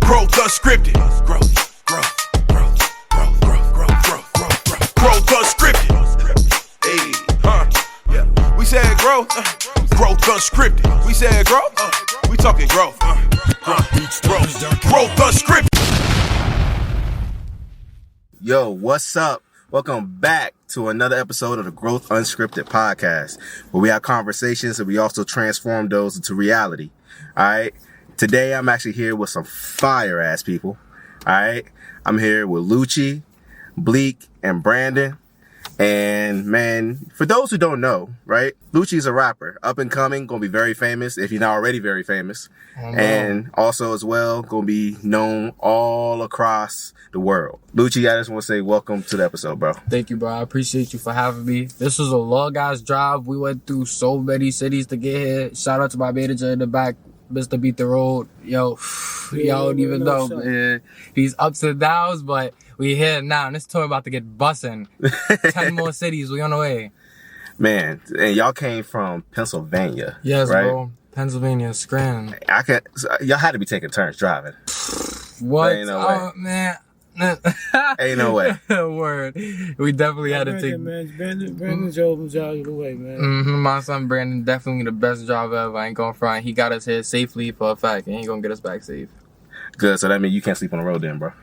Growth Unscripted. Growth Unscripted. Hey, yeah. We said growth. Growth Unscripted. We said growth. We talking growth. Growth Unscripted. Yo, what's up? Welcome back to another episode of the Growth Unscripted podcast, where we have conversations and we also transform those into reality. All right. Today, I'm actually here with some fire ass people. All right. I'm here with Lucci, Bleak, and Brandon. And man, for those who don't know, right, Lucci's a rapper, up and coming, gonna be very famous if he's not already very famous, and also as well gonna be known all across the world. Lucci, I just want to say welcome to the episode, bro. Thank you, bro. I appreciate you for having me. This was a long ass drive. We went through so many cities to get here. Shout out to my manager in the back, Mr. Beat the Road. Yo, y'all don't even know, man. He's ups and downs, but we here now, and this tour about to get bussin'. 10 more cities, we on the way. Man, and y'all came from Pennsylvania. Yes, right? bro. Pennsylvania, Scranton. Y'all had to be taking turns driving. What? Ain't no way. Man. Ain't no way. Word. We definitely had to take... Brandon drove the way, man. My son Brandon, definitely the best driver ever. I ain't gonna front. He got us here safely for a fact, and he gonna get us back safe. Good, so that means you can't sleep on the road then, bro.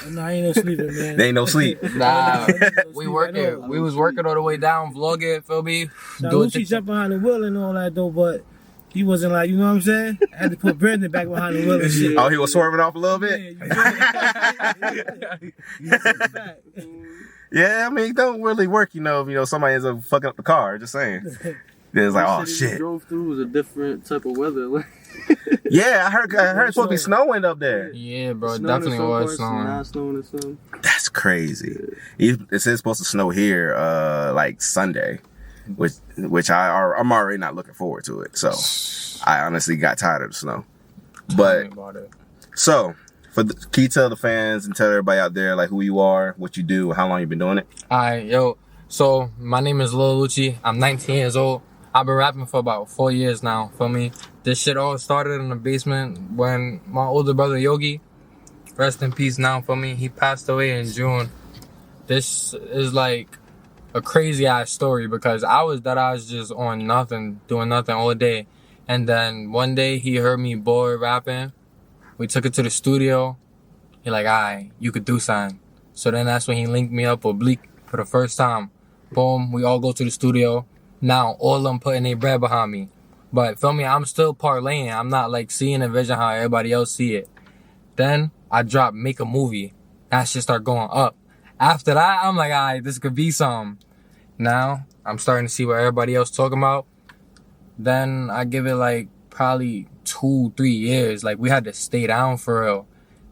Nah, ain't no sleeping, man. There ain't no sleep. Nah, we working. We was working all the way down, vlog it, feel me? Now, Lucci jumped behind the wheel and all that, though, but he wasn't like, you know what I'm saying? I had to put Brandon back behind the wheel and shit. Oh, he was swerving off a little bit? Yeah, I mean, it don't really work, you know, somebody ends up fucking up the car, just saying. Then it's like, oh, shit. Drove through was a different type of weather. Yeah, I heard it's supposed to be snowing up there. Yeah, bro, it definitely was snowing. Not snowing or something. That's crazy. It's supposed to snow here, like Sunday, which I'm already not looking forward to it. So I honestly got tired of the snow. But so, can you tell the fans and tell everybody out there like who you are, what you do, how long you've been doing it? Alright, yo. So my name is Lil Lucci. I'm 19 years old. I've been rapping for about 4 years now, feel me? This shit all started in the basement when my older brother Yogi, rest in peace now, for me, he passed away in June. This is like a crazy ass story because I was just on nothing, doing nothing all day. And then one day he heard me bored rapping. We took it to the studio. He like, alright, you could do something. So then that's when he linked me up with Bleak for the first time. Boom, we all go to the studio. Now, all of them putting their bread behind me. But, feel me, I'm still parlaying. I'm not, like, seeing a vision how everybody else see it. Then, I drop Make a Movie. That shit start going up. After that, I'm like, alright, this could be something. Now, I'm starting to see what everybody else talking about. Then, I give it, like, probably 2-3 years. Like, we had to stay down for real.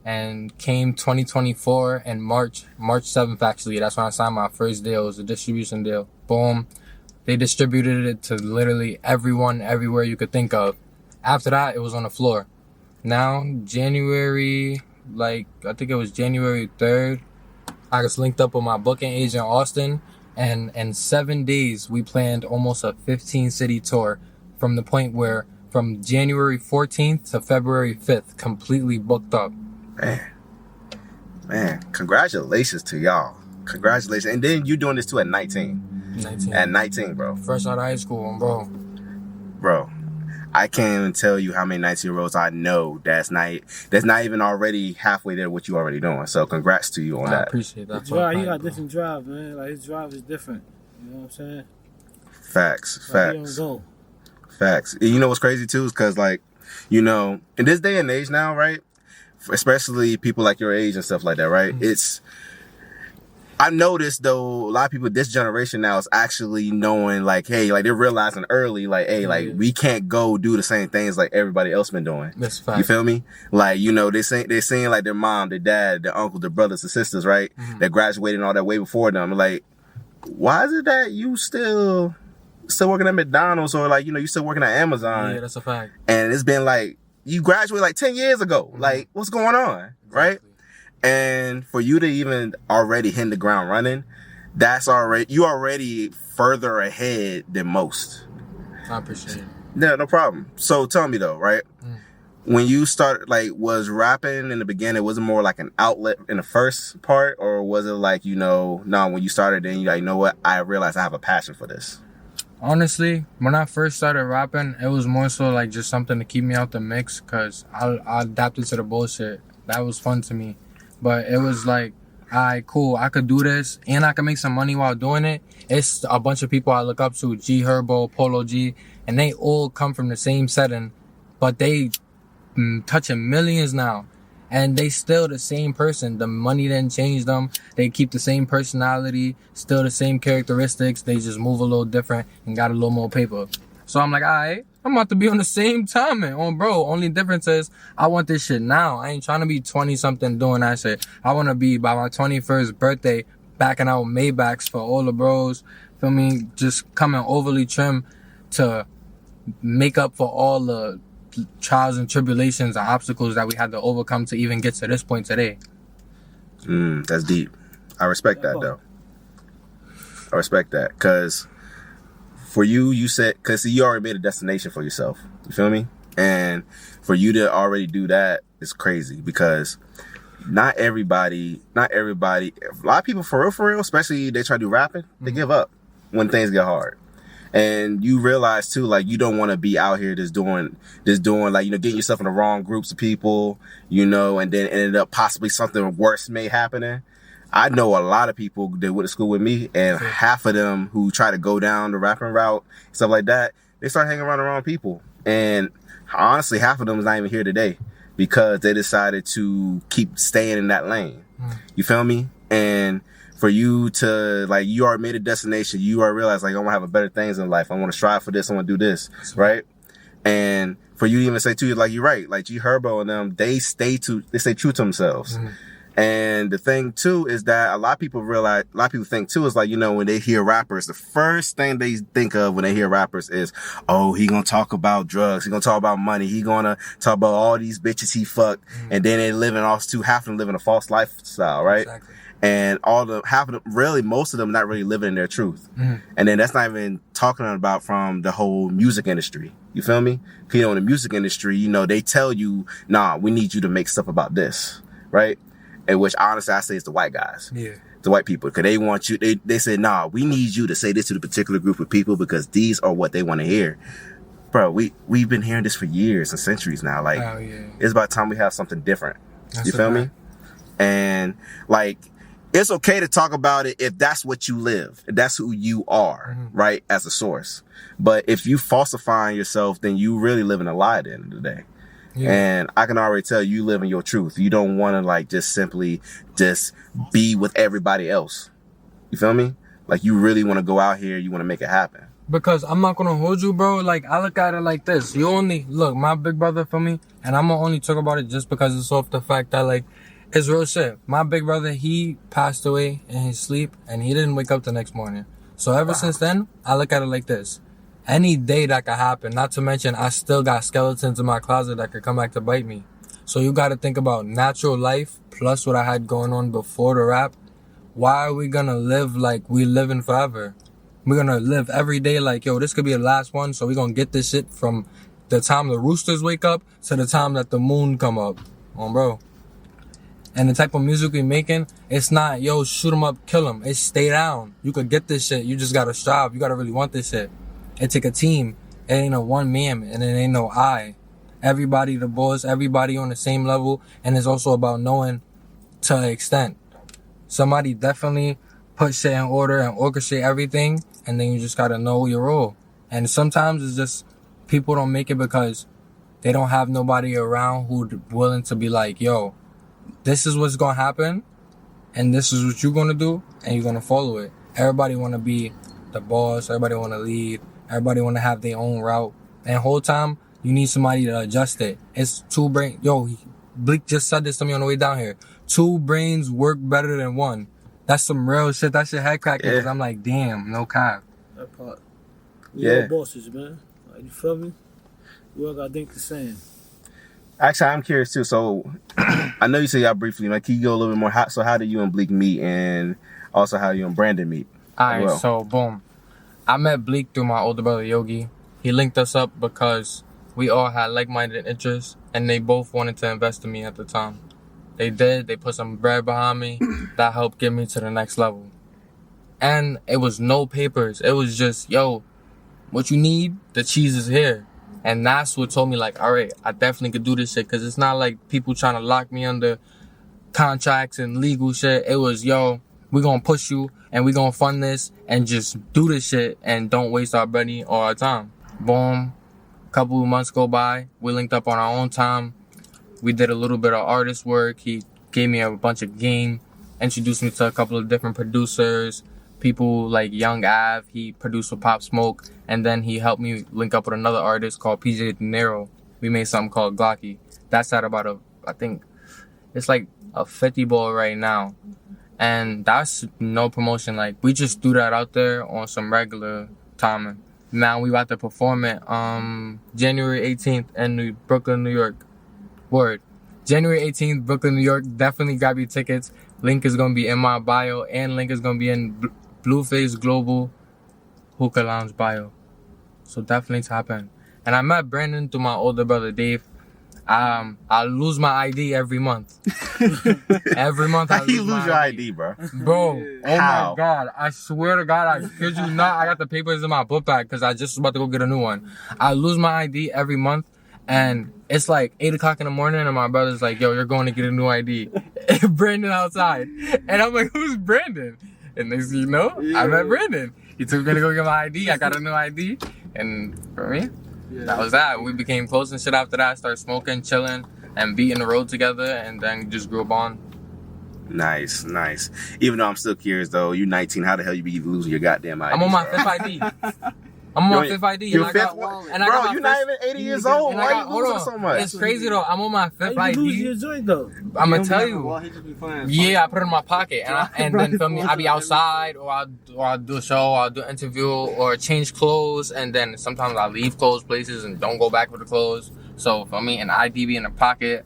And came 2024 and March 7th, actually. That's when I signed my first deal. It was a distribution deal. Boom. They distributed it to literally everyone, everywhere you could think of. After that, it was on the floor. Now, January, I think it was January 3rd, I just linked up with my booking agent, Austin. And in 7 days, we planned almost a 15-city tour from the point where from January 14th to February 5th, completely booked up. Man, congratulations to y'all. Congratulations. And then you doing this too at 19. At 19, bro. Fresh out of high school, bro. Bro, I can't even tell you how many 19-year-olds I know that's not even already halfway there what you already doing. So congrats to you on that. I appreciate that. He got different drive, man. Like, his drive is different. You know what I'm saying? Facts. He don't go. Facts. And you know what's crazy too is because, like, you know, in this day and age now, right? Especially people like your age and stuff like that, right? Mm-hmm. I've noticed though, a lot of people this generation now is actually knowing like, hey, like they're realizing early, like, hey, like we can't go do the same things like everybody else been doing. That's fact. You feel me? Like, you know, they're seeing like their mom, their dad, their uncle, their brothers and sisters, right? Mm-hmm. That graduated and all that way before them. Like, why is it that you still working at McDonald's or like, you know, you still working at Amazon? Yeah, that's a fact. And it's been like, you graduated like 10 years ago. Mm-hmm. Like, what's going on? Exactly. Right? And for you to even already hit the ground running, you already further ahead than most. I appreciate it. Yeah, no problem. So tell me though, right? when you started, like, was rapping in the beginning, was it more like an outlet in the first part, or was it like, when you started, then you like, you know what, I realized I have a passion for this? Honestly, when I first started rapping, it was more so like just something to keep me out the mix, because I adapted to the bullshit. That was fun to me. But it was like, alright, cool, I could do this and I could make some money while doing it. It's a bunch of people I look up to, G Herbo, Polo G, and they all come from the same setting, but they touching millions now. And they still the same person. The money didn't change them. They keep the same personality, still the same characteristics. They just move a little different and got a little more paper. So I'm like, alright, I'm about to be on the same timing. Bro, only difference is I want this shit now. I ain't trying to be 20 something doing that shit. I want to be by my 21st birthday backing out Maybachs for all the bros. Feel me? Just coming overly trim to make up for all the trials and tribulations and obstacles that we had to overcome to even get to this point today. That's deep. I respect that, though. I respect that, because for you said, because you already made a destination for yourself. You feel me? And for you to already do that is crazy, because not everybody, a lot of people for real, especially they try to do rapping, they give up when things get hard. And you realize too, like, you don't want to be out here just doing like, getting yourself in the wrong groups of people, and then ended up possibly something worse may happening. I know a lot of people that went to school with me, and half of them who try to go down the rapping route, stuff like that, they start hanging around the wrong people. And honestly, half of them is not even here today because they decided to keep staying in that lane. You feel me? And for you to, like, you already made a destination, you already realize, like, I want to have better things in life. I want to strive for this. I want to do this, right? And for you to even say too, like, you're right, like G Herbo and them, they stay true to themselves. And the thing too is that a lot of people think too is like, when they hear rappers, the first thing they think of when they hear rappers is, oh, he gonna talk about drugs, he gonna talk about money, he gonna talk about all these bitches he fucked, and then they live in half of them living a false lifestyle, right? Exactly. And most of them not really living in their truth. And then that's not even talking about from the whole music industry. You feel me? In the music industry, they tell you, nah, we need you to make stuff about this, right? And which honestly I say is the white guys. Yeah. The white people. Because they want you, they say, nah, we need you to say this to the particular group of people because these are what they want to hear. Bro, we've been hearing this for years and centuries now. Like, it's about time we have something different. You feel me? And, like, it's okay to talk about it if that's what you live. If that's who you are, right, as a source. But if you falsifying yourself, then you really living a lie at the end of the day. Yeah. And I can already tell you live in your truth. You don't want to, like, just simply just be with everybody else. You feel me? Like, you really want to go out here. You want to make it happen. Because I'm not going to hold you, bro. Like, I look at it like this. Look, my big brother for me, and I'm going to only talk about it just because it's off the fact that, like, it's real shit. My big brother, he passed away in his sleep, and he didn't wake up the next morning. So ever since then, I look at it like this. Any day that could happen, not to mention I still got skeletons in my closet that could come back to bite me. So you got to think about natural life plus what I had going on before the rap. Why are we going to live like we living forever? We're going to live every day like, yo, this could be the last one. So we're going to get this shit from the time the roosters wake up to the time that the moon come up. Bro. And the type of music we making, it's not, yo, shoot 'em up, kill 'em. It's stay down. You could get this shit. You just got to strive. You got to really want this shit. It take a team. It ain't a one man and it ain't no I. Everybody the boss, everybody on the same level. And it's also about knowing to an extent. Somebody definitely put shit in order and orchestrate everything. And then you just got to know your role. And sometimes it's just people don't make it because they don't have nobody around who's willing to be like, yo, this is what's going to happen. And this is what you're going to do. And you're going to follow it. Everybody want to be the boss. Everybody want to lead. Everybody want to have their own route. And the whole time, you need somebody to adjust it. It's two brains. Yo, Bleak just said this to me on the way down here. 2 brains work better than one. That's some real shit. That shit head cracking. Because I'm like, damn, no cap. That part. We all bosses, man. Like, you feel me? We all got to think the same. Actually, I'm curious too. So, I know you said y'all briefly. Like, can you go a little bit more? So, how did you and Bleak meet? And also, how you and Brandon meet? So boom. I met Bleak through my older brother Yogi. He linked us up because we all had like-minded interests, and they both wanted to invest in me at the time. They did. They put some bread behind me. That helped get me to the next level. And it was no papers. It was just, yo, what you need, the cheese is here. And that's what told me, like, all right, I definitely could do this shit. Because it's not like people trying to lock me under contracts and legal shit. It was, yo, we're going to push you and we're going to fund this and just do this shit and don't waste our money or our time. Boom. Couple of months go by. We linked up on our own time. We did a little bit of artist work. He gave me a bunch of game, introduced me to a couple of different producers, people like Young Av. He produced with Pop Smoke, and then he helped me link up with another artist called PJ De Niro. We made something called Glocky. That's at about I think it's like a 50 ball right now. And that's no promotion. Like, we just threw that out there on some regular timing. Now we about to perform it January 18th in Brooklyn, New York. Word. January 18th, Brooklyn, New York. Definitely grab your tickets. Link is going to be in my bio, and link is going to be in Blueface Global Hookah Lounge bio. So definitely tap in. And I met Brandon through my older brother, Dave. I lose my ID every month. Every month I How lose you lose my your ID, bro? Bro, oh How? my God. I swear to God, I kid you not. I got the papers in my book bag because I just was about to go get a new one. I lose my ID every month, and it's like 8 o'clock in the morning, and my brother's like, yo, you're going to get a new ID. Brandon outside. And I'm like, who's Brandon? And next thing you know, I met Brandon. He took me to go get my ID. I got a new ID. And for me, that was that. We became close and shit after that. Started smoking, chilling, and beating the road together, and then just grew up on. Nice, nice. Even though I'm still curious, though, you 19, how the hell you be losing your goddamn ID? I'm on my bro? fifth ID. I'm on my fifth ID. Your and I fifth got, one? and I Bro, got my you're not fifth- even 80 years old. and I Why got- you losing hold so on. much? It's crazy though. I'm on my fifth How you lose ID. your joint though? I'm gonna You tell don't be on the you. wall, he just be playing. Yeah, I put it in my pocket, and then feel me, I be outside, or I'll do a show, or I'll do an interview, or change clothes, and then sometimes I leave clothes places and don't go back with the clothes. So for me, an ID be in the pocket,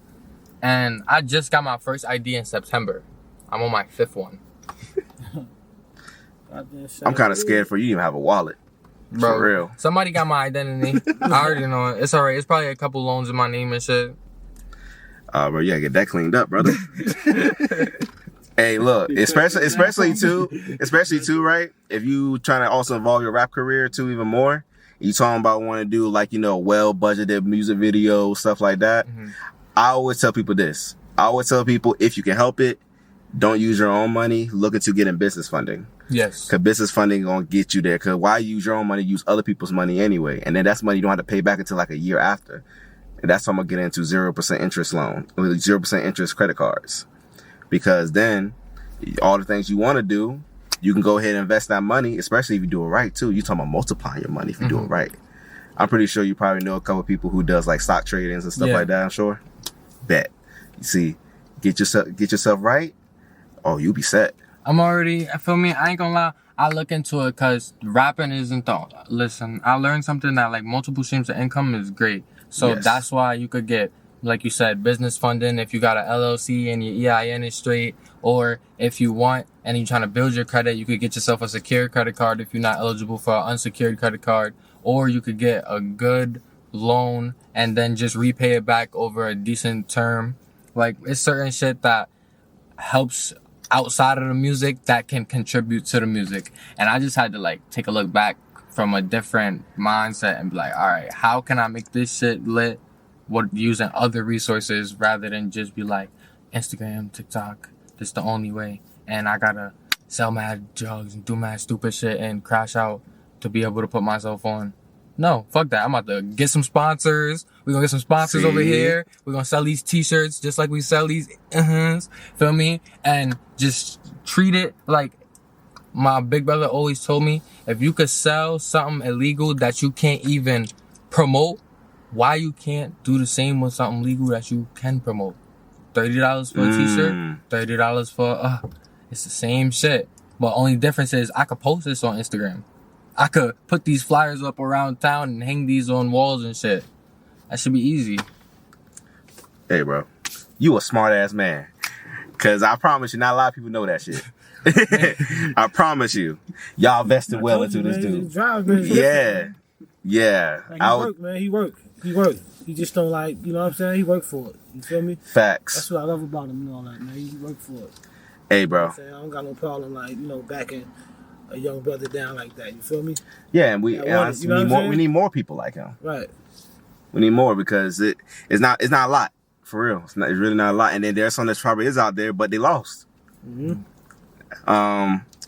and I just got my first ID in September. I'm on my fifth one, I'm kind of scared for you. You didn't even have a wallet. bro. For real. Somebody got my identity. I already know it. It's alright. It's probably a couple loans in my name and shit. Bro, you gotta get that cleaned up, brother. Hey, look, especially too, right? If you trying to also involve your rap career too, even more, you talking about wanting to do like, well budgeted music videos, stuff like that. Mm-hmm. I always tell people this. I always tell people, if you can help it, don't use your own money. Look into getting business funding. Yes. Cause business funding gonna get you there. Cause why use your own money? Use other people's money anyway, and then that's money you don't have to pay back until like a year after. And that's how I'm gonna get into 0% interest loan, 0% interest credit cards. Because then all the things you want to do, you can go ahead and invest that money, especially if you do it right too. You talking about multiplying your money if you do it right. I'm pretty sure you probably know a couple of people who does like stock tradings and stuff like that. I'm sure. Bet. You see, get yourself right. Oh, you be set. I'm already, feel me, I ain't gonna lie, I look into it because rapping isn't the, listen, I learned something that like multiple streams of income is great. So Yes. that's why you could get, like you said, business funding if you got an LLC and your EIN is straight, or if you want and you're trying to build your credit, you could get yourself a secured credit card if you're not eligible for an unsecured credit card, or you could get a good loan and then just repay it back over a decent term. Like, it's certain shit that helps outside of the music that can contribute to the music. And I just had to like take a look back from a different mindset and be like, all right, how can I make this shit lit using other resources rather than just be like Instagram, TikTok, this the only way. And I gotta sell mad drugs and do mad stupid shit and crash out to be able to put myself on. No, fuck that. I'm about to get some sponsors. We're gonna get some sponsors over here. We're gonna sell these t-shirts just like we sell these, feel me? And just treat it like my big brother always told me, if you could sell something illegal that you can't even promote, why you can't do the same with something legal that you can promote? $30 for a t-shirt, $30 for, it's the same shit. But only difference is I could post this on Instagram. I could put these flyers up around town and hang these on walls and shit. That should be easy. Hey, bro, you a smart ass man. Cause I promise you, not a lot of people know that shit. I promise you, y'all invested well into this dude. Drive business. Yeah, Yeah. Like, he work, man. He work. He just don't like, you know what I'm saying? He work for it. You feel me? Facts. That's what I love about him and all that, man. He work for it. Hey, bro. You know what I'm saying? I don't got no problem, like, you know, backing a young brother down like that. You feel me? Yeah, and we we need more people like him. Right. We need more because it's not a lot for real. It's really not a lot. And then there's some that probably is out there, but they lost. Mm-hmm.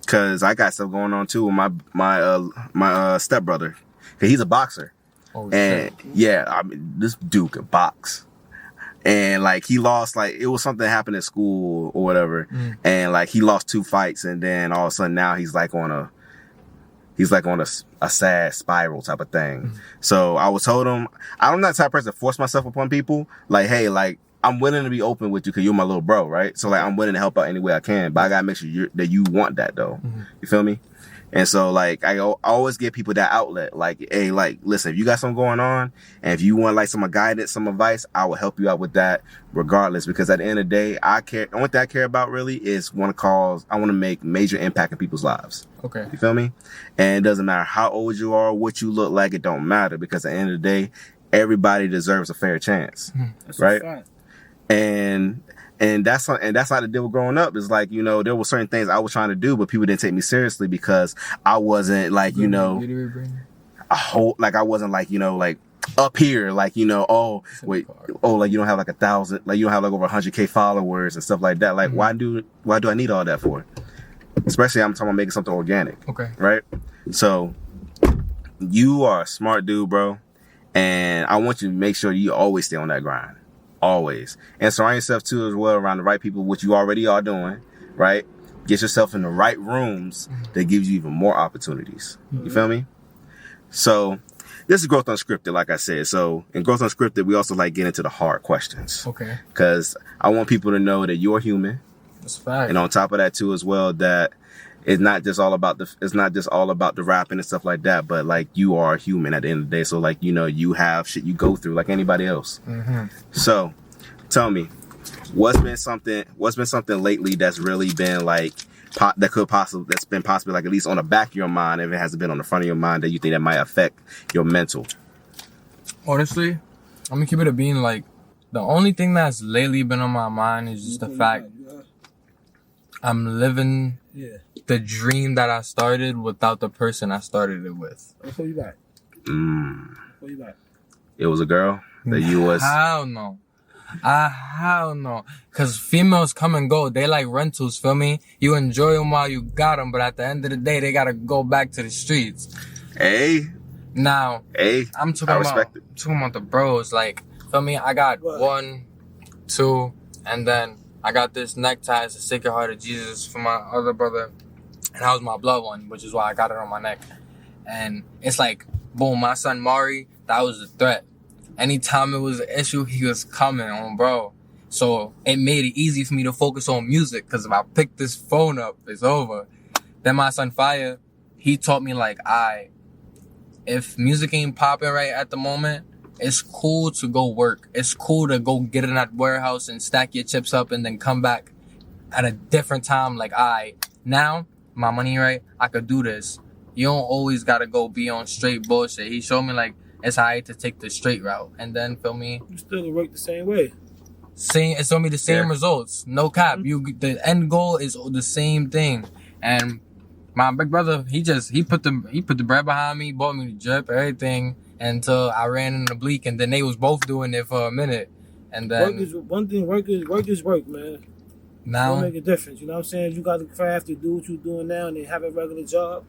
Cause I got stuff going on too with my stepbrother. Cause he's a boxer. Oh, And shit. yeah, I mean, this dude can box. And like he lost, like it was something happened at school or whatever. And like he lost 2 fights, and then all of a sudden now he's like on a sad spiral type of thing. So I told him, I'm not the type of person to force myself upon people. Like, hey, like I'm willing to be open with you because you're my little bro, right? So like I'm willing to help out any way I can, but I gotta make sure that you want that though. You feel me? And so like I always give people that outlet. Like, hey, like listen, if you got something going on, and if you want like some guidance, some advice, I will help you out with that regardless. Because at the end of the day, the only thing I care about really is I want to make major impact in people's lives. Okay. You feel me? And it doesn't matter how old you are, what you look like, it don't matter, because at the end of the day, everybody deserves a fair chance. That's right? a fact. And that's how the deal growing up is like, you know, there were certain things I was trying to do, but people didn't take me seriously because I wasn't like, you know, I wasn't like, you know, like up here, like, you know, like you don't have like 1,000, like you don't have like over 100K followers and stuff like that. Like, why do I need all that for? Especially I'm talking about making something organic. Okay. Right? So you are a smart dude, bro. And I want you to make sure you always stay on that grind. Always. And surround yourself too as well around the right people, which you already are doing, right? Get yourself in the right rooms that gives you even more opportunities. You feel me? So this is Growth Unscripted, like I said. So in Growth Unscripted, we also like get into the hard questions. Okay. Because I want people to know that you're human. That's a fact. And on top of that too as well, that it's not just all about the rapping and stuff like that, but like you are human at the end of the day. So like, you know, you have shit you go through like anybody else. So tell me, what's been something lately that's really been like that's been possibly like at least on the back of your mind, if it hasn't been on the front of your mind, that you think that might affect your mental? Honestly, I'm gonna keep it a being. Like, the only thing that's lately been on my mind is just the fact I'm living the dream that I started without the person I started it with. What's you back? What you back? It was a girl that you was... Hell no. Hell no. Because females come and go. They like rentals, feel me? You enjoy them while you got them, but at the end of the day, they gotta go back to the streets. Hey. Now, I'm talking about the bros. Like, feel me? I got 1, 2, and then I got this necktie. It's the Sacred Heart of Jesus for my other brother. And that was my blood one, which is why I got it on my neck. And it's like, boom, my son Mari, that was a threat. Anytime it was an issue, he was coming on, bro. So it made it easy for me to focus on music, because if I pick this phone up, it's over. Then my son Fire, he taught me like, if music ain't popping right at the moment, it's cool to go work. It's cool to go get in that warehouse and stack your chips up and then come back at a different time. Like, now my money right, I could do this. You don't always gotta go be on straight bullshit. He showed me like it's alright to take the straight route, and then feel me. You still work the same way. It's gonna be the same results. No cap. The end goal is the same thing. And my big brother, he put the bread behind me, bought me the drip, everything, until I ran in the bleak, and then they was both doing it for a minute, and then work is work, man. Now it'll make a difference. You know what I'm saying? You got the craft to do what you're doing now, and then have a regular job.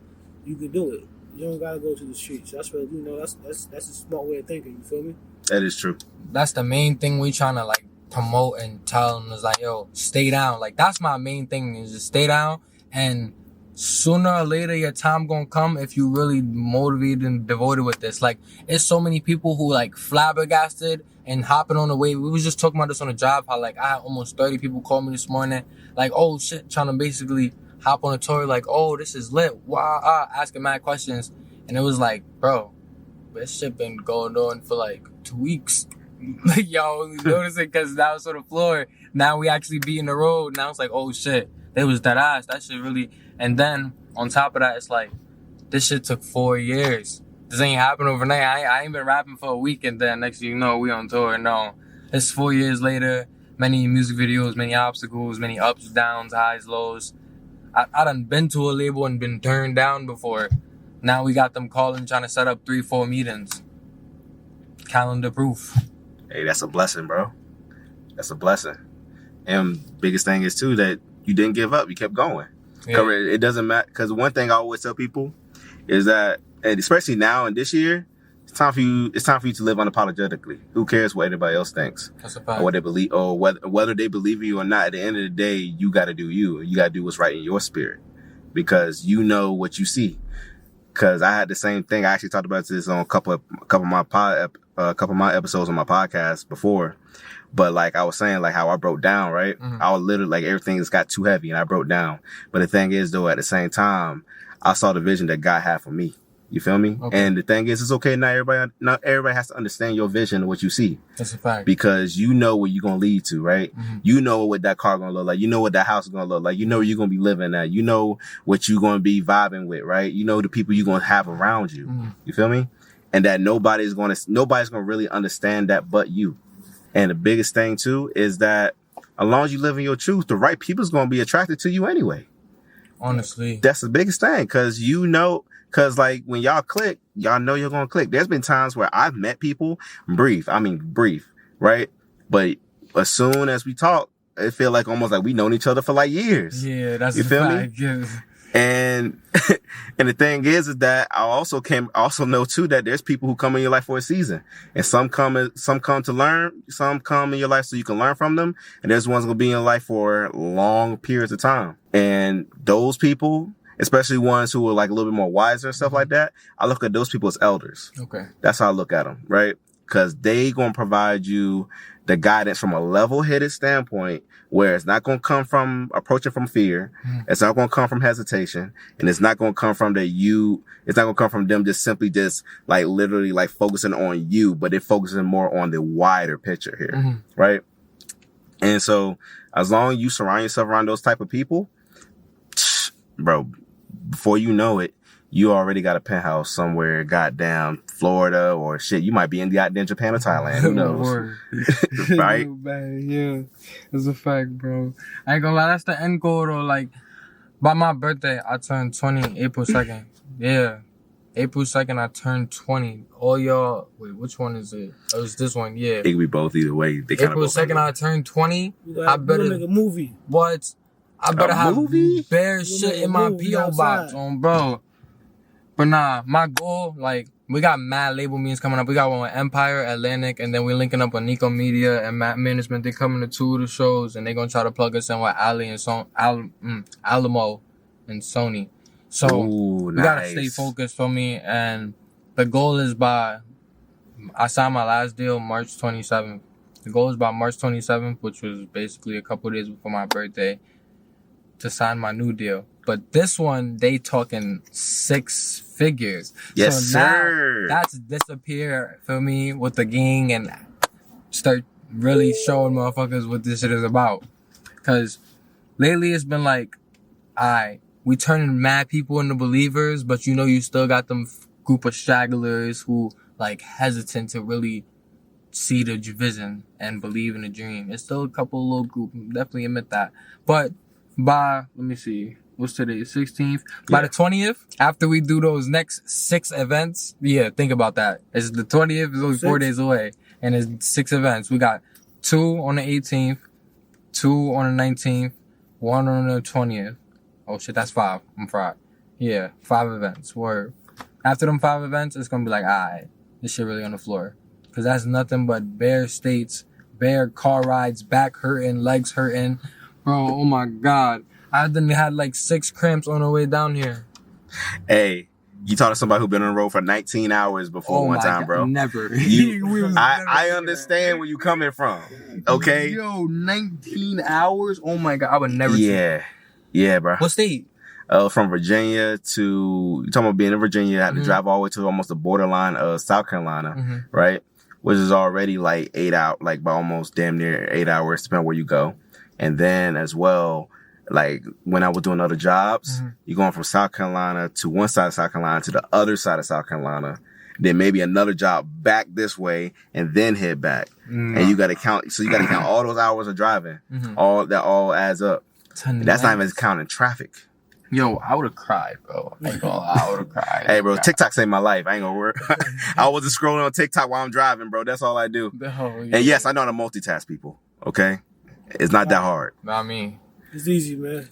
You can do it. You don't gotta go to the streets. That's what that's a smart way of thinking. You feel me? That is true. That's the main thing we trying to like promote and tell them is like, yo, stay down. Like, that's my main thing, is just stay down, and sooner or later your time gonna come if you really motivated and devoted with this. Like, it's so many people who like flabbergasted and hopping on the wave. We was just talking about this on the job, how like I had almost 30 people call me this morning, like, oh shit, trying to basically hop on a tour, like, oh, this is lit, wow, asking mad questions. And it was like, bro, this shit been going on for like 2 weeks. Like, y'all noticing, because that was on the floor. Now we actually be in the road. Now it's like, oh shit, they was that ass. That shit really. And then on top of that, it's like, this shit took 4 years. this ain't happened overnight. I ain't been rapping for a week and then next thing you know, we on tour. No. It's 4 years later, many music videos, many obstacles, many ups, downs, highs, lows. I done been to a label and been turned down before. Now we got them calling, trying to set up 3-4 meetings. Calendar proof. Hey, that's a blessing, bro. That's a blessing. And biggest thing is too that you didn't give up. You kept going. Yeah. It doesn't matter. Because one thing I always tell people is that, and especially now and this year, it's time for you to live unapologetically. Who cares what anybody else thinks? That's a fact. Or what they believe, or whether they believe in you or not. At the end of the day, you got to do you. You got to do what's right in your spirit, because you know what you see. Because I had the same thing. I actually talked about this on a couple of my episodes on my podcast before. But like I was saying, like how I broke down, right? Mm-hmm. I was literally like everything just got too heavy and I broke down. But the thing is though, at the same time, I saw the vision that God had for me. You feel me? Okay. And the thing is, it's okay. Not everybody has to understand your vision and what you see. That's a fact. Because you know where you're going to lead to, right? Mm-hmm. You know what that car going to look like. You know what that house is going to look like. You know where you're going to be living at. You know what you're going to be vibing with, right? You know the people you're going to have around you. Mm-hmm. You feel me? And that nobody's going to really understand that but you. And the biggest thing too is that as long as you live in your truth, the right people's going to be attracted to you anyway. Honestly. That's the biggest thing. Because like when y'all click, y'all know you're going to click. There's been times where I've met people brief, right? But as soon as we talk, it feel like almost like we known each other for like years. Yeah, that's you a feel fact. me? Yeah. And and the thing is that I also know too that there's people who come in your life for a season, and some come to learn, some come in your life so you can learn from them, and there's ones gonna be in your life for long periods of time. And those people, especially ones who are like a little bit more wiser and stuff like that, I look at those people as elders. Okay. That's how I look at them, right? Because they gonna provide you the guidance from a level-headed standpoint, where it's not going to come from approaching from fear. It's not going to come from hesitation. And it's not going to come from it's not going to come from them just simply just like literally like focusing on you, but they're focusing more on the wider picture here. Right. And so as long as you surround yourself around those type of people, bro, before you know it, you already got a penthouse somewhere, goddamn Florida or shit. You might be in goddamn Japan or Thailand. Who knows? Right? Yeah, it's a fact, bro. I ain't gonna lie, that's the end goal though. Like, by my birthday, I turned 20, April 2nd. Yeah. April 2nd, I turned 20. All y'all, wait, which one is it? Oh, it's this one, yeah. It could be both either way. They April 2nd, I turned 20. I better make a movie. What? I better have movie? bare shit in my P.O. box on, bro. But nah, my goal, like, we got mad label meetings coming up. We got one with Empire, Atlantic, and then we're linking up with Nico Media and Matt Management. They coming to 2 of the shows, and they're gonna try to plug us in with Ali and Alamo and Sony. So we gotta stay focused for me, and the goal is I signed my last deal March 27th. The goal is by March 27th, which was basically a couple days before my birthday, to sign my new deal. But this one, they talking 6 figures. Yes, so sir. Now that's disappear for me with the gang and start really showing motherfuckers what this shit is about. Cause lately it's been like, we turning mad people into believers, but you know you still got them group of stragglers who like hesitant to really see the vision and believe in the dream. It's still a couple little group, definitely admit that. But let me see. What's today? 16th. By the 20th, after we do those next 6 events, think about that. It's the 20th, it's only 4 days away. And it's 6 events. We got 2 on the 18th, 2 on the 19th, 1 on the 20th. Oh shit, that's 5. I'm fried. Yeah, 5 events. Word. After them 5 events, it's gonna be like, alright, this shit really on the floor. Cause that's nothing but bare states, bare car rides, back hurting, legs hurting. Bro, oh my God. I done had like 6 cramps on the way down here. Hey, you talking to somebody who been on the road for 19 hours before one time, bro. Never. I understand where you coming from. Okay? Yo, 19 hours? Oh my God. I would never. Yeah, bro. What state? From Virginia to, you talking about being in Virginia, I had to drive all the way to almost the borderline of South Carolina, right? Which is already like 8 hours, like by almost damn near 8 hours, depending on where you go. And then as well, like when I was doing other jobs, you're going from South Carolina to one side of South Carolina to the other side of South Carolina. then maybe another job back this way, and then head back. And you got to count. So you got to count all those hours of driving. All that all adds up. That's not even counting traffic. Yo, I would have cried, bro. I ain't gonna lie, I would have cried. Hey, bro, TikTok saved my life. I ain't gonna work. I wasn't scrolling on TikTok while I'm driving, bro. That's all I do. Oh, yeah. And yes, I know how to multitask people. Okay, it's not that hard. Not me. It's easy, man.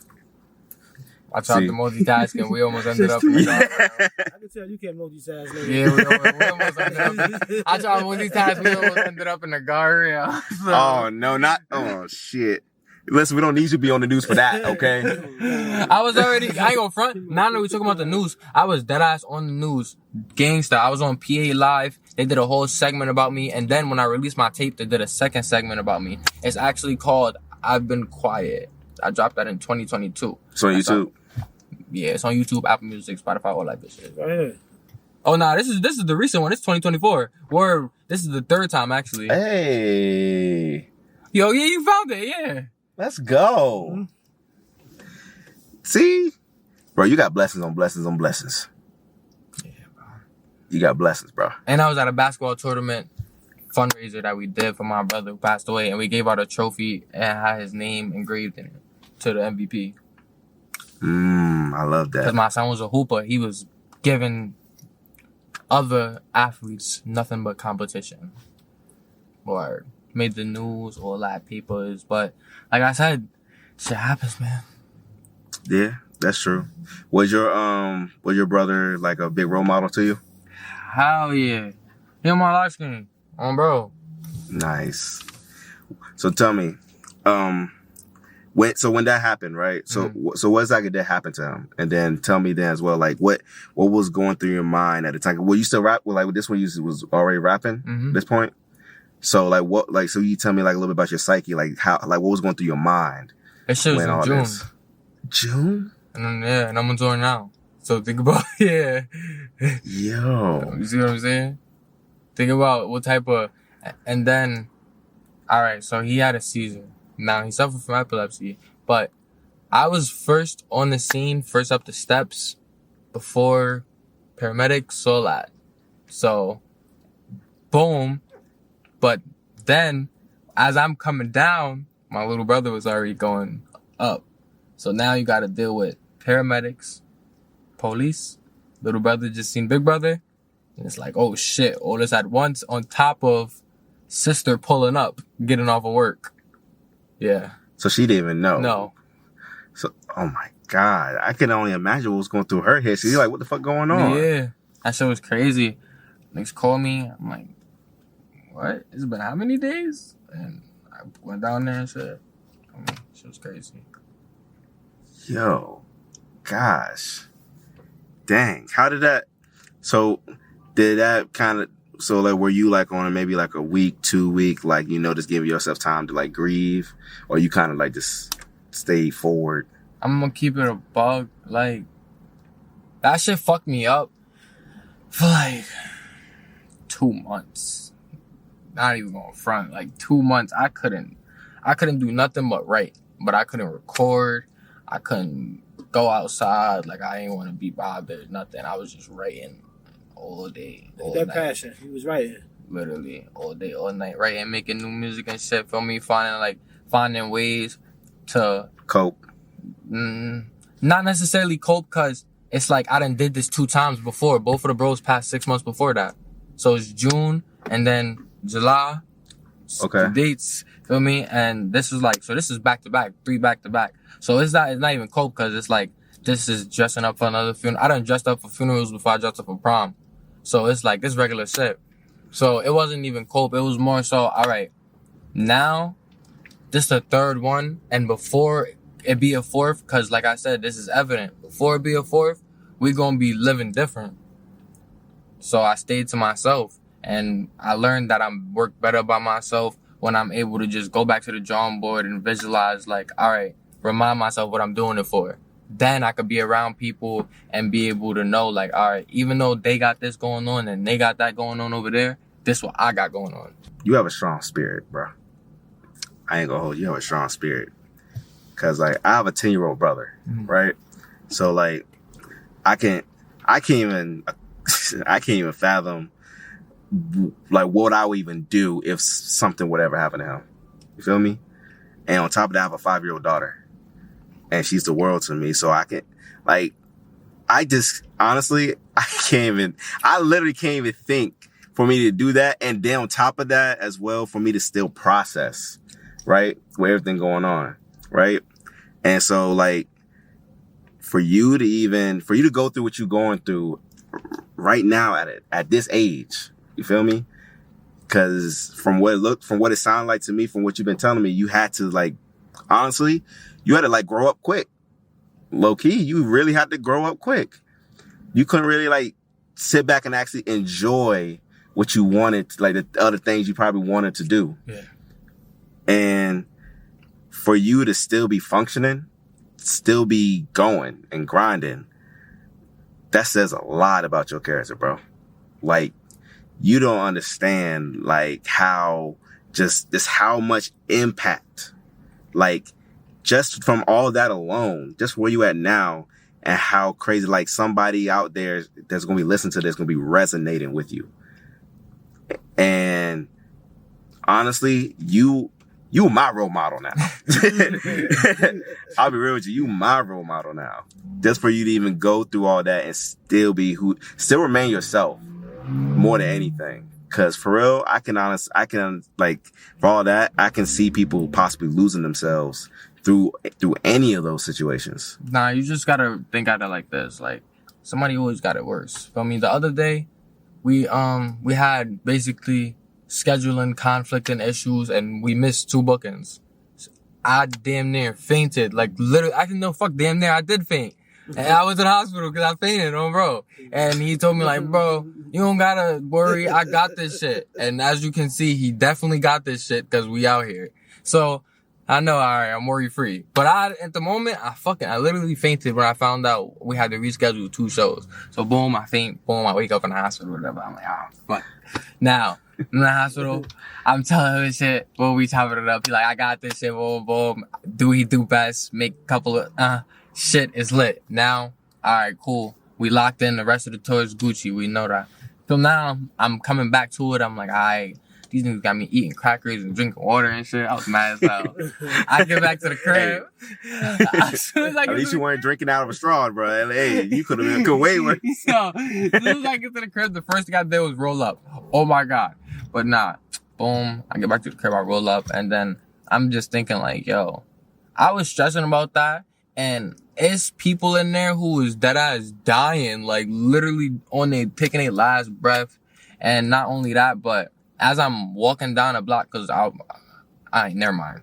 I tried to multitask and we almost ended up in the dark. I can tell you can't multitask. Nigga. Yeah, we almost ended up. I tried to multitask, we almost ended up in the guardrail. So. Oh no, not oh shit. Listen, we don't need you to be on the news for that, okay? I was already, I ain't gonna front. Now that we talking about the news, I was dead ass on the news. Gangsta. I was on PA Live. They did a whole segment about me. And then when I released my tape, they did a second segment about me. It's actually called I've Been Quiet. I dropped that in 2022. So on YouTube? Yeah, it's on YouTube, Apple Music, Spotify, all that good shit. Right here. Oh, nah, this is the recent one. It's 2024. This is the third time, actually. Hey. Yo, yeah, you found it, yeah. Let's go. See? Bro, you got blessings on blessings on blessings. Yeah, bro. You got blessings, bro. And I was at a basketball tournament fundraiser that we did for my brother who passed away, and we gave out a trophy and had his name engraved in it to the MVP. I love that. Because my son was a hooper. He was giving other athletes nothing but competition. Or made the news, all that papers. But like I said, shit happens, man. Yeah, that's true. Was your brother like a big role model to you? Hell yeah. He on my live screen. Bro. Nice. So tell me, when that happened, right? So so what's like that happened to him? And then tell me then as well, like what was going through your mind at the time? Were you still rap? Well, like this one, you was already rapping at this point. So like so you tell me like a little bit about your psyche, like how like what was going through your mind? That shit was in June. This? June? And I'm on tour now. So think about Yo. You see what I'm saying? Think about what type of, and then, all right, so he had a seizure. Now, he suffered from epilepsy, but I was first on the scene, first up the steps, before paramedics saw that. So, boom. But then, as I'm coming down, my little brother was already going up. So now you got to deal with paramedics, police, little brother just seen big brother. And it's like, oh shit, all this at once on top of sister pulling up, getting off of work. Yeah. So she didn't even know? No. So, oh my God. I can only imagine what was going through her head. She's like, what the fuck going on? Yeah. That shit was crazy. Niggas called me. I'm like, what? It's been how many days? And I went down there and said, shit was crazy. Yo. Gosh. Dang. How did that... So... Did that kind of, so like, were you like on maybe like a week, 2 week, like, just giving yourself time to like grieve, or you kind of like just stay forward? I'm gonna keep it a bug. Like, that shit fucked me up for like 2 months. Not even going front, like 2 months. I couldn't do nothing but write, but I couldn't record. I couldn't go outside. Like, I didn't want to be bothered, nothing. I was just writing. All day, all that night. passion, he was writing. Literally, all day, all night, writing, making new music and shit. For me, finding ways to cope. Not necessarily cope, cause it's like I done did this 2 times before. Both of the bros passed 6 months before that. So it's June and then July. Okay. The dates, feel me? And this is like, so this is back to back, 3 back to back. So it's not even cope, cause it's like this is dressing up for another funeral. I done dressed up for funerals before I dressed up for prom. So it's like this regular shit. So it wasn't even cope. It was more so, all right, now this the 3rd one. And before it be a 4th, because like I said, this is evident. Before it be a 4th, we going to be living different. So I stayed to myself. And I learned that I work better by myself when I'm able to just go back to the drawing board and visualize like, all right, remind myself what I'm doing it for. Then I could be around people and be able to know, like, all right, even though they got this going on and they got that going on over there, this what I got going on. You have a strong spirit, bro. I ain't gonna hold you. You have a strong spirit. Cause like I have a 10-year-old brother, right? So like I can't even fathom like what I would even do if something would ever happen to him. You feel me? And on top of that, I have a 5-year-old daughter, and she's the world to me. So I can, like, I just honestly, I literally can't even think for me to do that. And then on top of that as well, for me to still process, right, with everything going on, right? And so, like, for you to go through what you're going through right now at this age, you feel me? Because from what it sounded like to me, from what you've been telling me, you had to, like, honestly, you had to, like, grow up quick. Low key, you really had to grow up quick. You couldn't really, like, sit back and actually enjoy what you wanted, like the other things you probably wanted to do. Yeah. And for you to still be functioning, still be going and grinding, that says a lot about your character, bro. Like, you don't understand, like, how much impact, like, just from all that alone, just where you at now, and how crazy, like, somebody out there that's going to be listening to this, going to be resonating with you. And honestly, you my role model now. I'll be real with you. You my role model now. Just for you to even go through all that and still still remain yourself more than anything. Cause for real, I can like, for all that, I can see people possibly losing themselves through any of those situations. Nah, you just gotta think at it like this. Like, somebody always got it worse. I mean, the other day, we had basically scheduling conflict and issues, and we missed 2 bookings. I damn near fainted. Like, literally, damn near, I did faint. And I was in the hospital because I fainted on bro. And he told me, like, bro, you don't gotta worry, I got this shit. And as you can see, he definitely got this shit because we out here. So, I know, alright, I'm worry free. But at the moment, I literally fainted when I found out we had to reschedule 2 shows. So boom, I faint, boom, I wake up in the hospital or whatever. I'm like, fuck. Now, in the hospital, I'm telling him shit, boom, we chopping it up. He's like, I got this shit, boom, boom. Do best, make a couple of, shit is lit. Now, alright, cool. We locked in, the rest of the tour is Gucci, we know that. So now, I'm coming back to it, I'm like, alright. These niggas got me eating crackers and drinking water and shit. I was mad as hell. I get back to the crib. As soon as I At least you weren't drinking out of a straw, bro. Hey, you could have been way worse. So, as soon as I get to the crib, the first thing I did was roll up. Oh my God. But nah. Boom. I get back to the crib, I roll up. And then I'm just thinking like, yo, I was stressing about that. And it's people in there who is dead ass dying. Like, literally taking their last breath. And not only that, but as I'm walking down a block, cause never mind.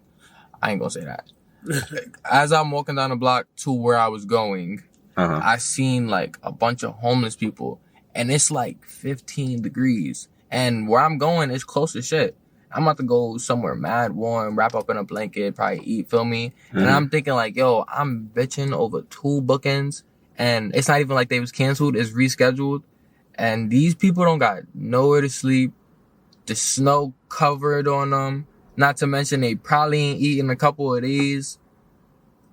I ain't gonna say that. As I'm walking down the block to where I was going, I seen like a bunch of homeless people, and it's like 15 degrees. And where I'm going is close as shit. I'm about to go somewhere mad warm, wrap up in a blanket, probably eat, feel me? And I'm thinking like, yo, I'm bitching over 2 bookings, and it's not even like they was canceled, it's rescheduled. And these people don't got nowhere to sleep. The snow covered on them. Not to mention they probably ain't eaten a couple of days.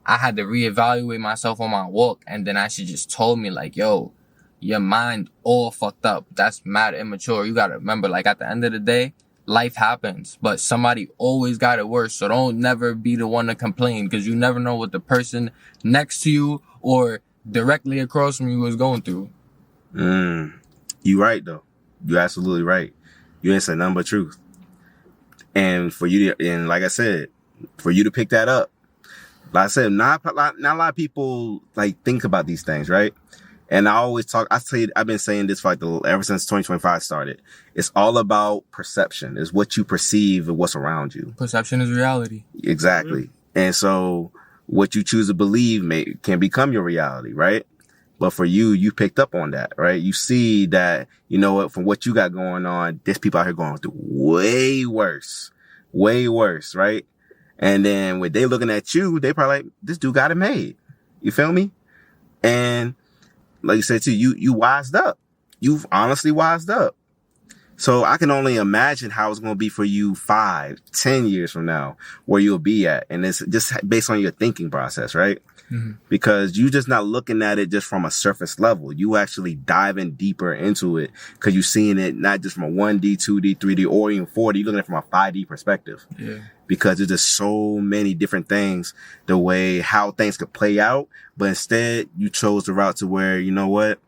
I had to reevaluate myself on my walk, and then she just told me like, yo, your mind all fucked up. That's mad immature. You gotta remember, like, at the end of the day, life happens, but somebody always got it worse. So don't never be the one to complain, because you never know what the person next to you or directly across from you is going through. You right though. You absolutely right. You ain't said nothing but truth. And for you to, and like I said, for you to pick that up, like I said, not a lot of people like think about these things, right? And I always I've been saying this for like ever since 2025 started. It's all about perception. It's what you perceive and what's around you. Perception is reality. Exactly. Mm-hmm. And so what you choose to believe can become your reality, right? But for you picked up on that, right? You see that, you know what, from what you got going on, there's people out here going through way worse, right? And then when they looking at you, they probably like, this dude got it made. You feel me? And like you said too, you wised up. You've honestly wised up. So I can only imagine how it's going to be for you 5, 10 years from now, where you'll be at. And it's just based on your thinking process, right? Mm-hmm. Because you're just not looking at it just from a surface level. You actually diving deeper into it because you're seeing it not just from a 1D, 2D, 3D, or even 4D. You're looking at it from a 5D perspective. Yeah. Because there's just so many different things, the way how things could play out. But instead, you chose the route to where, you know what?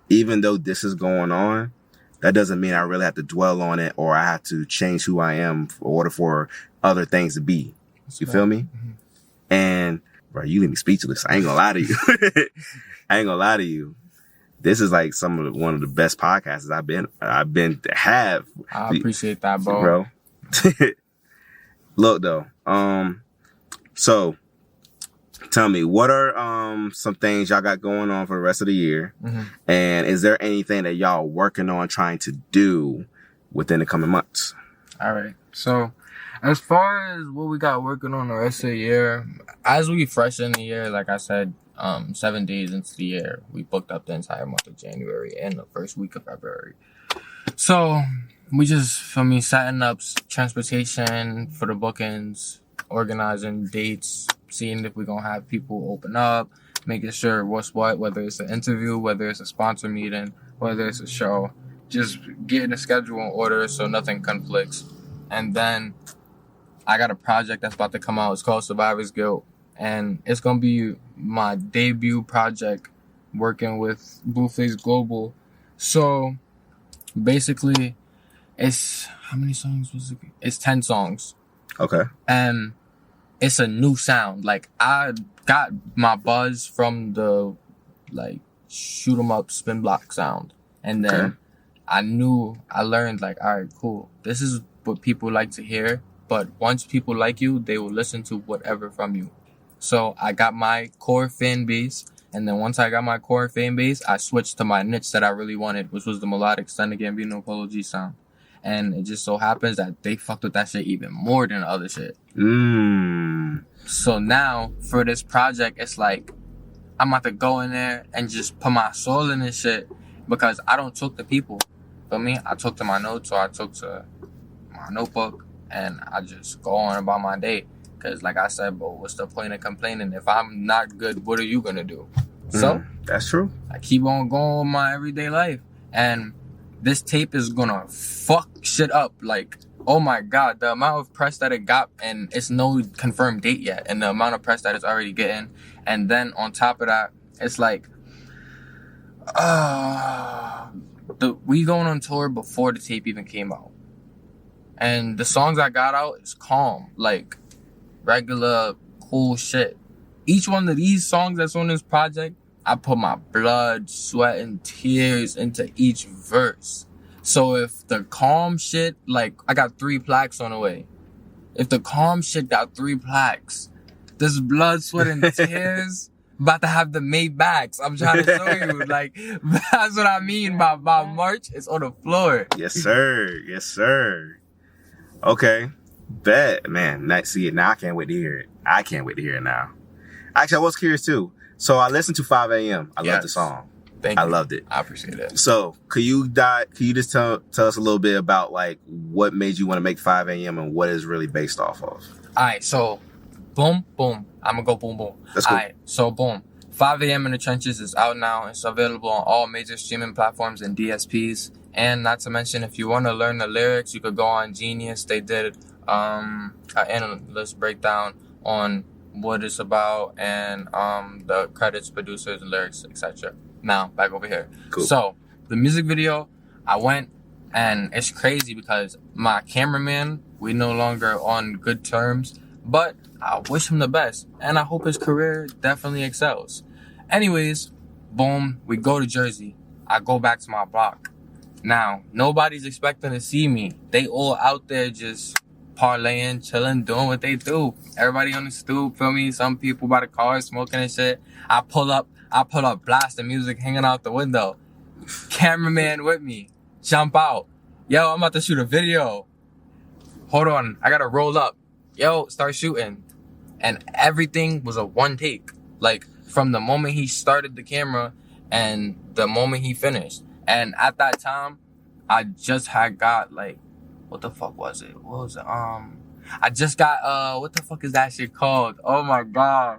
Even though this is going on, that doesn't mean I really have to dwell on it or I have to change who I am in order for other things to be. You feel me? Mm-hmm. And, bro, you leave me speechless. I ain't gonna lie to you. I ain't gonna lie to you. This is like one of the best podcasts I've been to have. I appreciate that, bro. Look though, so tell me, what are some things y'all got going on for the rest of the year? Mm-hmm. And is there anything that y'all working on trying to do within the coming months? All right. So as far as what we got working on the rest of the year, as we fresh in the year, like I said, 7 days into the year, we booked up the entire month of January and the first week of February. So we just, setting up transportation for the bookings, organizing dates, seeing if we're going to have people open up, making sure what's what, whether it's an interview, whether it's a sponsor meeting, whether it's a show, just getting the schedule in order so nothing conflicts. And then I got a project that's about to come out. It's called Survivor's Guilt. And it's going to be my debut project working with Blueface Global. So basically, it's, how many songs was it? It's 10 songs. Okay. And it's a new sound. Like, I got my buzz from the, shoot 'em up spin block sound. And then I learned, all right, cool. This is what people like to hear. But once people like you, they will listen to whatever from you. So I got my core fan base. And then once I got my core fan base, I switched to my niche that I really wanted, which was the melodic Stunna Gambino Polo G sound. And it just so happens that they fucked with that shit even more than the other shit. So now, for this project, it's like, I'm about to go in there and just put my soul in this shit because I don't talk to people. Feel me? I talk to my notes or I talk to my notebook and I just go on about my day. Because like I said, bro, what's the point of complaining? If I'm not good, what are you going to do? So, that's true. I keep on going with my everyday life. And this tape is gonna fuck shit up. Like, oh my God, the amount of press that it got, and it's no confirmed date yet, and the amount of press that it's already getting. And then on top of that, it's like, we going on tour before the tape even came out. And the songs I got out is calm, like regular, cool shit. Each one of these songs that's on this project, I put my blood, sweat, and tears into each verse. So if the calm shit, I got 3 plaques on the way. If the calm shit got 3 plaques, this blood, sweat, and tears about to have the Maybachs. I'm trying to show you. That's what I mean by March. It's on the floor. Yes, sir. Yes, sir. Okay. Bet. Man, now I can't wait to hear it. I can't wait to hear it now. Actually, I was curious too. So I listened to 5 a.m. I love the song. Thank you. I loved it. I appreciate it. So could you just tell us a little bit about what made you want to make 5 a.m. and what is really based off of? All right. So boom, boom. I'm going to go boom, boom. That's cool. All right. So boom. 5 a.m. in the Trenches is out now. It's available on all major streaming platforms and DSPs. And not to mention, if you want to learn the lyrics, you could go on Genius. They did an analyst breakdown on what it's about and the credits, producers, lyrics, etc. Now, back over here. Cool. So, the music video, I went, and it's crazy because my cameraman, we no longer on good terms, but I wish him the best, and I hope his career definitely excels. Anyways, boom, we go to Jersey. I go back to my block. Now, nobody's expecting to see me. They all out there just parlaying, chilling, doing what they do. Everybody on the stoop, feel me? Some people by the car smoking and shit. I pull up, blasting music, hanging out the window. Cameraman with me. Jump out. Yo, I'm about to shoot a video. Hold on, I gotta roll up. Yo, start shooting. And everything was a one take. From the moment he started the camera and the moment he finished. And at that time, I just had got like, what the fuck was it? What was it? I just got what the fuck is that shit called? Oh my god.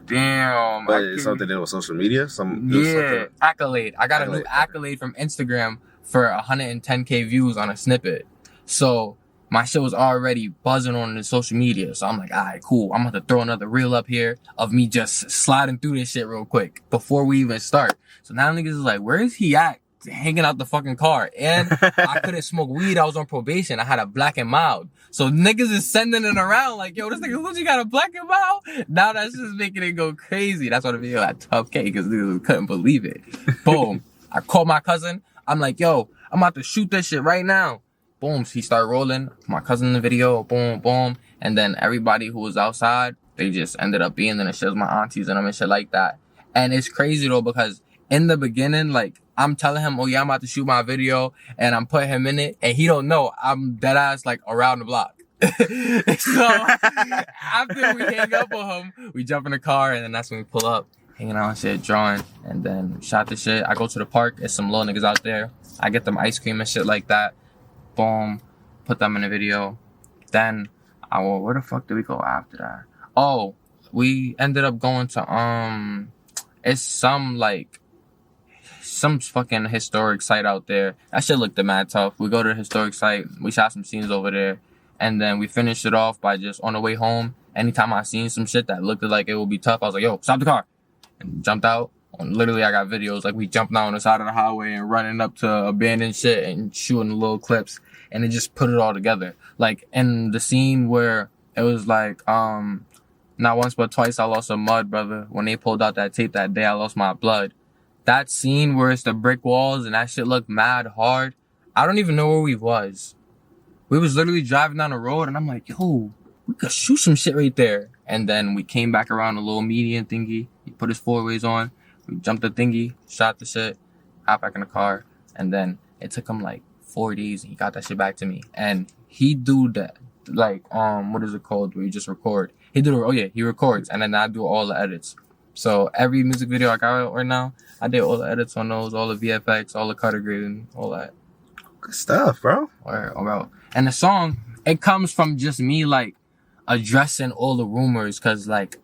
Damn. But it's something to do with social media. Yeah, accolade. I got a new accolade from Instagram for 110K views on a snippet. So my shit was already buzzing on the social media. So I'm like, all right, cool. I'm about to throw another reel up here of me just sliding through this shit real quick before we even start. So now niggas is like, where is he at? Hanging out the fucking car. And I couldn't smoke weed. I was on probation. I had a black and mild. So niggas is sending it around like, yo, this nigga Lucci got a black and mild. Now that's just making it go crazy. That's why the video had tough K, because niggas couldn't believe it. Boom. I called my cousin. I'm like, yo, I'm about to shoot this shit right now. Boom. He started rolling. My cousin in the video. Boom, boom. And then everybody who was outside, they just ended up being in the shit with my aunties and them and shit like that. And it's crazy though, because in the beginning, like, I'm telling him, oh yeah, I'm about to shoot my video, and I'm putting him in it, and he don't know I'm dead ass like around the block. So after we hang up with him, we jump in the car, and then that's when we pull up, hanging out and shit, drawing, and then shot the shit. I go to the park, there's some little niggas out there. I get them ice cream and shit like that. Boom, put them in the video. Then where the fuck did we go after that? Oh, we ended up going to it's some fucking historic site out there. That shit looked mad tough. We go to the historic site. We shot some scenes over there. And then we finished it off by just on the way home. Anytime I seen some shit that looked like it would be tough, I was like, yo, stop the car. And jumped out. Literally, I got videos. Like, we jumped out on the side of the highway and running up to abandoned shit and shooting little clips. And it just put it all together. Like, in the scene where it was like, not once but twice I lost a mud, brother. When they pulled out that tape that day, I lost my blood. That scene where it's the brick walls and that shit looked mad hard. I don't even know where we was. We was literally driving down the road and I'm like, yo, we could shoot some shit right there. And then we came back around a little median thingy. He put his 4-ways on. We jumped the thingy, shot the shit, hopped back in the car. And then it took him like 4 days and he got that shit back to me. And he do that, like, what is it called where you just record? He records and then I do all the edits. So every music video I got right now, I did all the edits on those, all the VFX, all the color grading, all that. Good stuff, bro. And the song, it comes from just me, like, addressing all the rumors, because, like,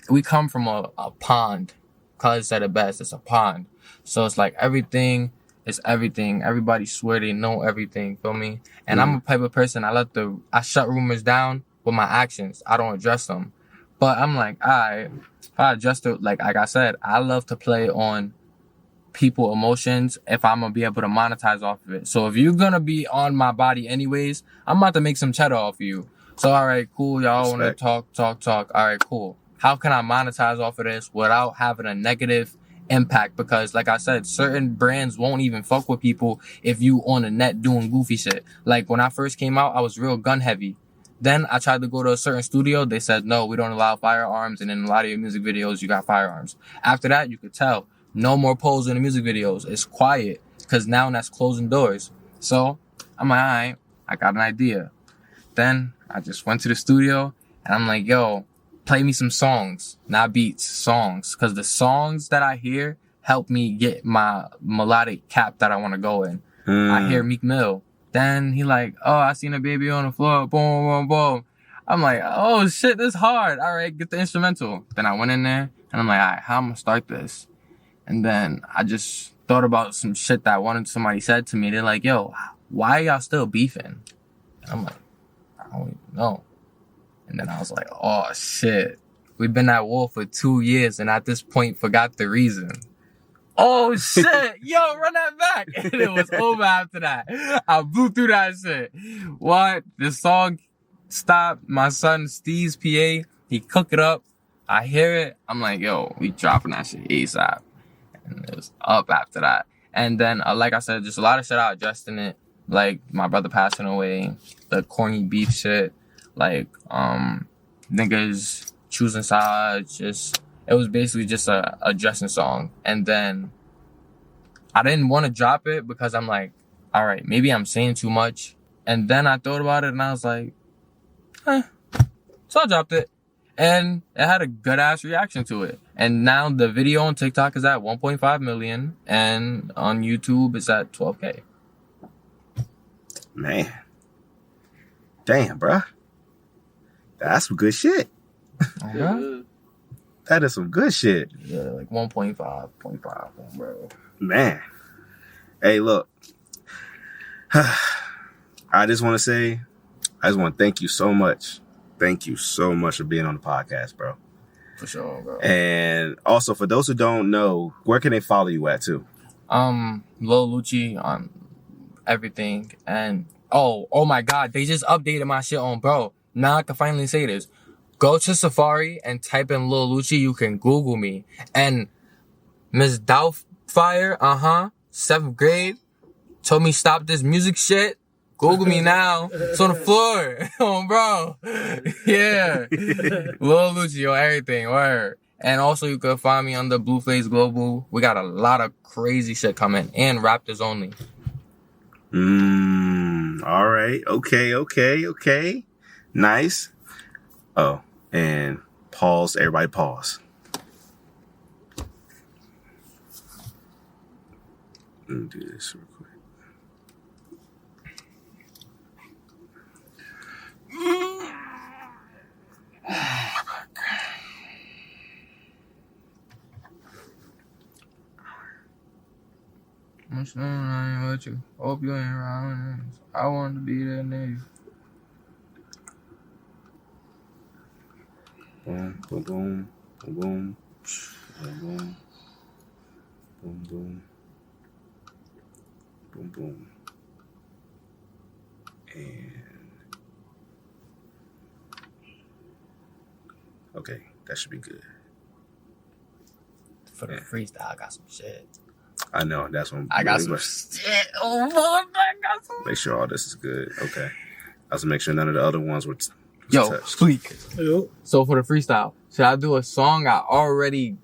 we come from a pond. Cuz said it best, it's a pond. So it's like everything is everything. Everybody swear they know everything, feel me? And I'm a type of person, I shut rumors down with my actions. I don't address them. But I'm like, alright, if I address it, like I said, I love to play on people emotions if I'm gonna be able to monetize off of it. So if you're gonna be on my body anyways, I'm about to make some cheddar off of you. So alright, cool, y'all wanna talk. Alright, cool. How can I monetize off of this without having a negative impact? Because like I said, certain brands won't even fuck with people if you on the net doing goofy shit. Like when I first came out, I was real gun heavy. Then I tried to go to a certain studio. They said, no, we don't allow firearms. And in a lot of your music videos, you got firearms. After that, you could tell no more poles in the music videos. It's quiet because now that's closing doors. So I'm like, all right, I got an idea. Then I just went to the studio and I'm like, yo, play me some songs, not beats, songs. Because the songs that I hear help me get my melodic cap that I want to go in. I hear Meek Mill. Then he like, oh, I seen a baby on the floor, boom, boom, boom. I'm like, oh shit, this hard. All right, get the instrumental. Then I went in there and I'm like, all right, how am I gonna start this? And then I just thought about some shit that somebody said to me. They're like, yo, why are y'all still beefing? And I'm like, I don't even know. And then I was like, oh shit, we've been at war for 2 years and at this point forgot the reason. Oh shit, yo, run that back. And it was over after that. I blew through that shit. What? The song stopped. My son Steve's PA, he cooked it up. I hear it. I'm like, yo, we dropping that shit ASAP. And it was up after that. And then, like I said, just a lot of shit I addressed in it. Like my brother passing away, the corny beef shit, like niggas choosing sides, it was basically just a dressing song. And then I didn't want to drop it because I'm like, all right, maybe I'm saying too much. And then I thought about it and I was like, so I dropped it. and it had a good ass reaction to it. And now the video on TikTok is at 1.5 million, and on YouTube it's at 12K. Man. Damn, bruh. That's some good shit. Okay. That is some good shit. Yeah, like 1.5, bro. Man. Hey, look. I just want to thank you so much. Thank you so much for being on the podcast, bro. For sure, bro. And also, for those who don't know, where can they follow you at, too? Lil Lucci on everything. And, oh my God, they just updated my shit on, bro. Now I can finally say this. Go to Safari and type in Lil Lucci. You can Google me. And Miss Doubtfire, 7th grade, told me stop this music shit. Google me now. It's on the floor. Oh, bro. Yeah. Lil Lucci on everything. Word. And also you can find me on the Blueface Global. We got a lot of crazy shit coming. And Raptors only. All right. Okay. Nice. Oh, and pause. Everybody pause. Let me do this real quick. I'm saying I ain't with you. Hope you ain't around. I want to be that nigga. Boom, boom, boom, boom, boom, boom, boom, boom, boom, boom, and okay, that should be good. For the freestyle, I got some shit. I know, that's what I got some shit. Oh, I got some. Make sure all this is good. Okay. I have to make sure none of the other ones were Yo, touched. tweak. Yo. So for the freestyle, should I do a song I already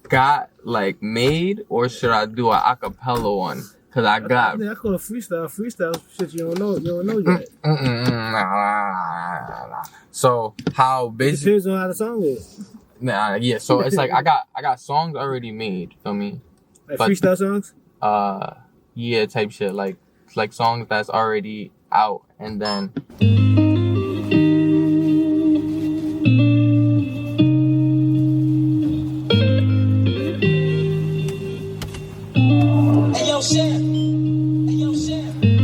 got like made, or should I do an acapella one? Cause I got. I think I call it freestyle. Freestyle shit you don't know yet. Nah. So how basically? Depends on how the song is. Nah, yeah. So it's like I got songs already made. Feel me? Like But- freestyle songs. Yeah, type shit. Like songs that's already out, and then.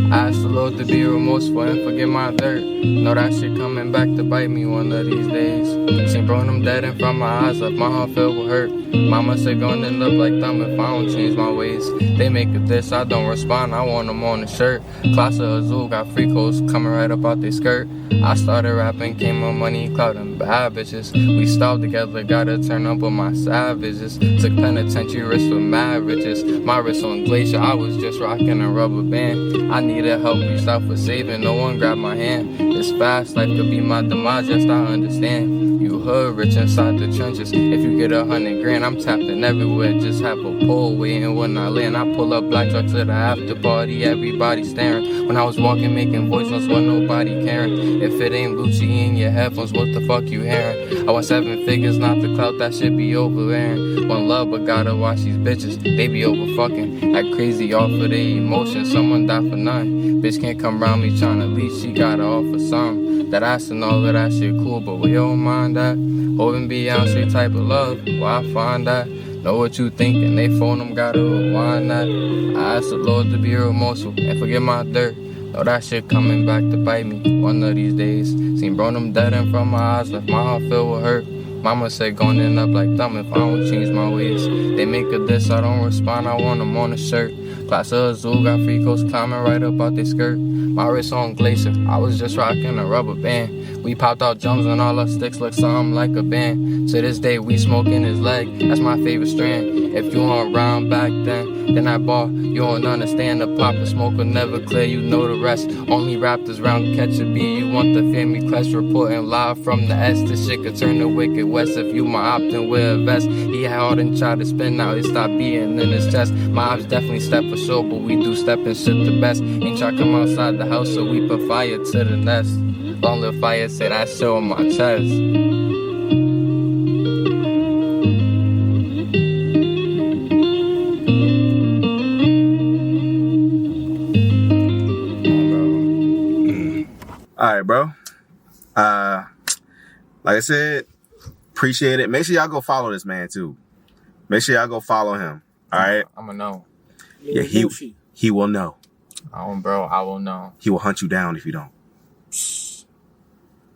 I asked the Lord to be remorseful and forget my dirt. Know that shit coming back to bite me one of these days. Seen bro, them dead in front of my eyes, left my heart filled with hurt. Mama said gonna end up like them if I don't change my ways. They make a diss, I don't respond, I want them on the shirt. Class of Azul got free coats coming right up out their skirt. I started rapping, came on money, clout and bad bitches. We stopped together, gotta turn up with my savages. Took penitentiary risks with mad riches. My wrist on glacier, I was just rocking a rubber band. I needed help, reached out for saving, no one grabbed my hand. It's fast, life could be my demise, just I understand. You hood rich inside the trenches. If you get 100 grand, I'm tapped in everywhere. Just have a pole waiting when I land. I pull up black truck to the after party, everybody staring. When I was walking, making voice notes, with nobody caring. If it ain't Lucci in your headphones, what the fuck you hearing? I want 7 figures, not the clout, that shit be overbearing. One love, but gotta watch these bitches, they be over fucking. Act crazy off of their emotions, someone die for none. Bitch can't come around me tryna leave, she gotta offer some. That ass and all of that shit cool, but we don't mind that. Holding Beyonce type of love, where I find that. Know what you thinking, they phone them, gotta rewind that. I asked the Lord to be remorseful and forget my dirt. Know that shit coming back to bite me one of these days. Seen bro, them dead in front of my eyes, left my heart filled with hurt. Mama said gon' end up like them if I don't change my ways. They make a diss, I don't respond, I want them on the shirt. Class of Azul got free coats climbing right up out their skirt. My wrist on glacier, I was just rocking a rubber band. We popped out drums and all our sticks look something like a band. To this day we smoking his leg, that's my favorite strand. If you weren't around back then I ball. You don't understand the pop, the smoke will never clear, you know the rest. Only Raptors round catch a beat, you want the family clash reporting live from the S. This shit could turn the wicked west if you my op, then wear a vest. He had hard and tried to spin out, it stopped beating in his chest. My ops definitely step for sure, but we do step and shit the best. Ain't try come outside the house, so we put fire to the nest. Long live fire, say that shit on my chest. Like I said, appreciate it. Make sure y'all go follow this man too. Make sure y'all go follow him. All right. I'm gonna know. Yeah, Lil Lucci. he will know. Bro, I will know. He will hunt you down if you don't.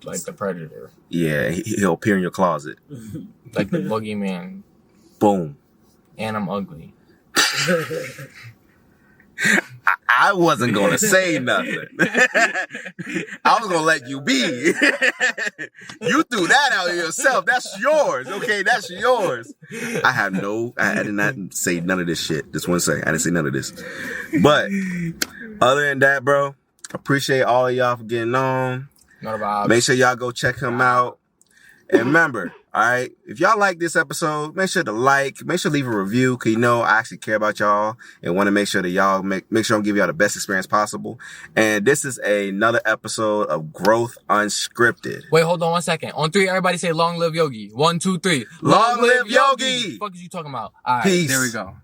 Like the Predator. Yeah, he'll appear in your closet. Like the boogeyman. Boom. And I'm ugly. I wasn't gonna say nothing. I was gonna let you be. You threw that out yourself. That's yours. Okay, that's yours. I did not say none of this shit. Just one second. I didn't say none of this. But other than that, bro, appreciate all of y'all for getting on. Not about Make sure y'all go check him out. And remember, all right, if y'all like this episode, make sure to leave a review, because I actually care about y'all and want to make sure that y'all make sure I'm giving y'all the best experience possible. And this is another episode of Growth Unscripted. Wait, hold on 1 second. On 3, everybody say long live Yogi. 1, 2, 3. Long live Yogi! What the fuck is you talking about? All right, Peace. there we go.